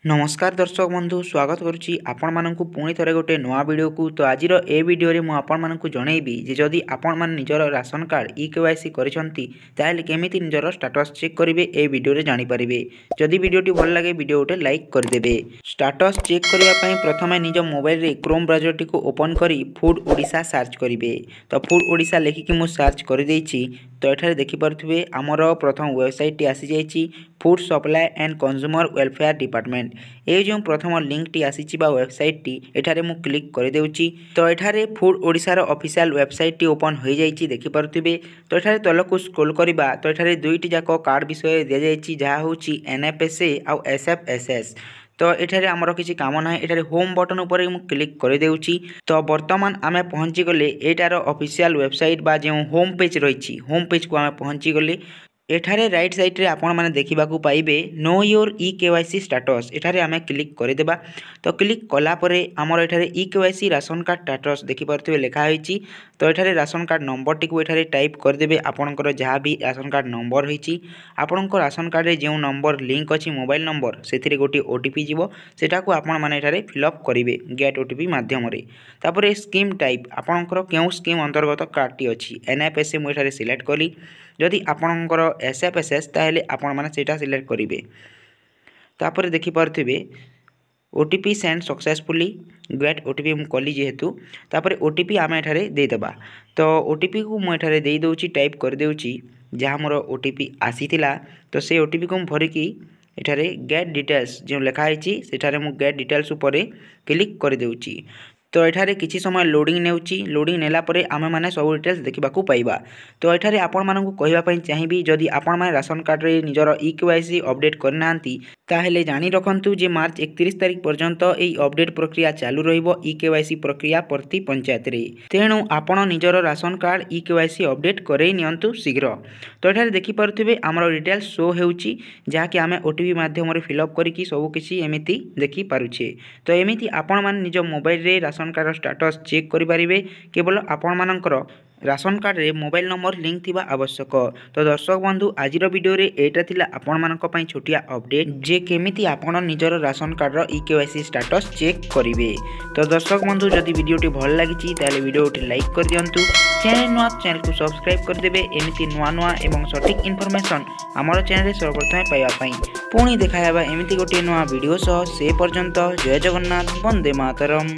नमस्कार दर्शक बंधु स्वागत करुच्ची आपण मानक पुणी थे गोटे नुआ वीडियो को। तो आज ए वीडियो रे आपण मानक जनइबी जे जदि आपण मान निजर राशन कार्ड केवाईसी करिसंती ताहेले केमिति निजर स्टेटस चेक करिवे ए वीडियो रे जानि परिबे। जदि वीडियोटी भल लागे वीडियो गोटे लाइक कर देबे। स्टेटस चेक करिवा पई प्रथमे निज मोबाइल रे क्रोम ब्राउजर टी को ओपन करी फूड ओडिशा सर्च करिवे। तो फूड ओडिशा लेखिकी मु सर्च कर देइछि। तो एठारे देखि पारुथिबे हमर प्रथम वेबसाइट टी आसी जाइछि food supply and consumer welfare department. ये जो प्रथम लिंक टी आसी बा वेबसाइट टी एठारे मु क्लिक कर देउछि। तो एठारे फूड ओडिशा रो ऑफिशियल वेबसाइट टी ओपन हो जाइछि देखि पारुथिबे। तो एठारे तलकु स्क्रॉल करिबा तो एठारे दुईटी जाक कार्ड विषय दे जाइछि जहा होछि एनएफएसए आउ एसएफएसएस। तो एठारे आमर किसी काम ना एठारे होम बटन ऊपर मु क्लिक कर देउछि। तो वर्तमान आमे पहुंची गले एटार ऑफिशियल वेबसाइट बा जे होम पेज रहिछि होम पेज को आमे पहुंची गले। एठारे राइट साइड रे आपण माने देखिबा को पाइबे नो योर केवाईसी स्टेटस। एठारे आमे क्लिक कर देबा। तो क्लिक कला परे हमर एठारे केवाईसी राशन कार्ड स्टेटस देखि परथिबे लेखा होईछि। तो एठारे राशन कार्ड नंबर टी को एठारे टाइप कर देबे। आपनकर जहा भी राशन कार्ड नंबर होईछि आपनकर राशन कार्ड रे जे नंबर लिंक अछि मोबाइल नंबर सेथिरे गोटी ओटीपी जीवो सेटा को आपण माने एठारे फिल अप करिवे गेट ओटीपी माध्यम रे। तापरे स्कीम टाइप आपनकर केउ स्कीम अंतर्गत कार्ड टी अछि एनएफएसए मु एठारे सिलेक्ट कली। जदि आपनकर एसएफएसएस ताहेले आपण माने सेटा सिलेक्ट करिवे। तापरे देखि पारथिबे OTP send successfully get OTP मु कली जेहेतु तापरे ओटीपी आमे एठारे दे देबा। तो ओटीपी को मु एठारे दे दउची टाइप कर देउची जहा मोर ओटीपी आसीतिला। तो से ओटीपी को भरि की एठारे गेट डिटेल्स जो लेखा आइछि सेठारे मु गेट डिटेल्स ऊपर क्लिक कर देउची। तो एठारे किछि समय लोडिंग नेउची लोडिंग नेला परे आमे माने सब डिटेल्स देखिबा को पाइबा। तो एठारे आपण मानकु कहिबा पई चाहिबी जदि आपण माने राशन कार्ड रे निजर केवाईसी अपडेट करनांती ताहेले जानि रखंतु जे मार्च 31 तारिख पर्यंत एई अपडेट प्रक्रिया चालू रहिबो केवाईसी प्रक्रिया प्रति पंचायत रे। तेणु आपण निजर राशन कार्ड केवाईसी अपडेट करेई नियंतु शीघ्र। तो एठारे देखि पारुथिबे हमर डिटेल्स शो हेउची जहा कि आमे ओटीपी माध्यम रे फिल अप करिकि सब किछि एमिति देखि पारुछे। तो एमिति आपण माने निज मोबाइल रे राशन कार्ड स्टेटस चेक करि पारिबे केवल आपण मानकर राशन कार्ड रे मोबाइल नंबर लिंक थिबा आवश्यक। तो दर्शक बंधु आजिर वीडियो रे एटा थिला आपण मानक पई छोटिया अपडेट जे केमिति आपण निजर राशन कार्ड रो केवाईसी स्टेटस चेक करिवे। तो दर्शक बंधु जदि वीडियोटी भल लागिछि ताले वीडियोटी लाइक कर दियंतु चैनल को सब्सक्राइब कर देबे एमिति नुआ नुआ एवं सटीक इन्फॉर्मेशन हमर चैनल रे सर्वप्रथम पाइबा पई। पुणी देखा हेबा एमिति गोटे नुआ वीडियो सह से पर्यंत जय जगन्नाथ वंदे मातरम।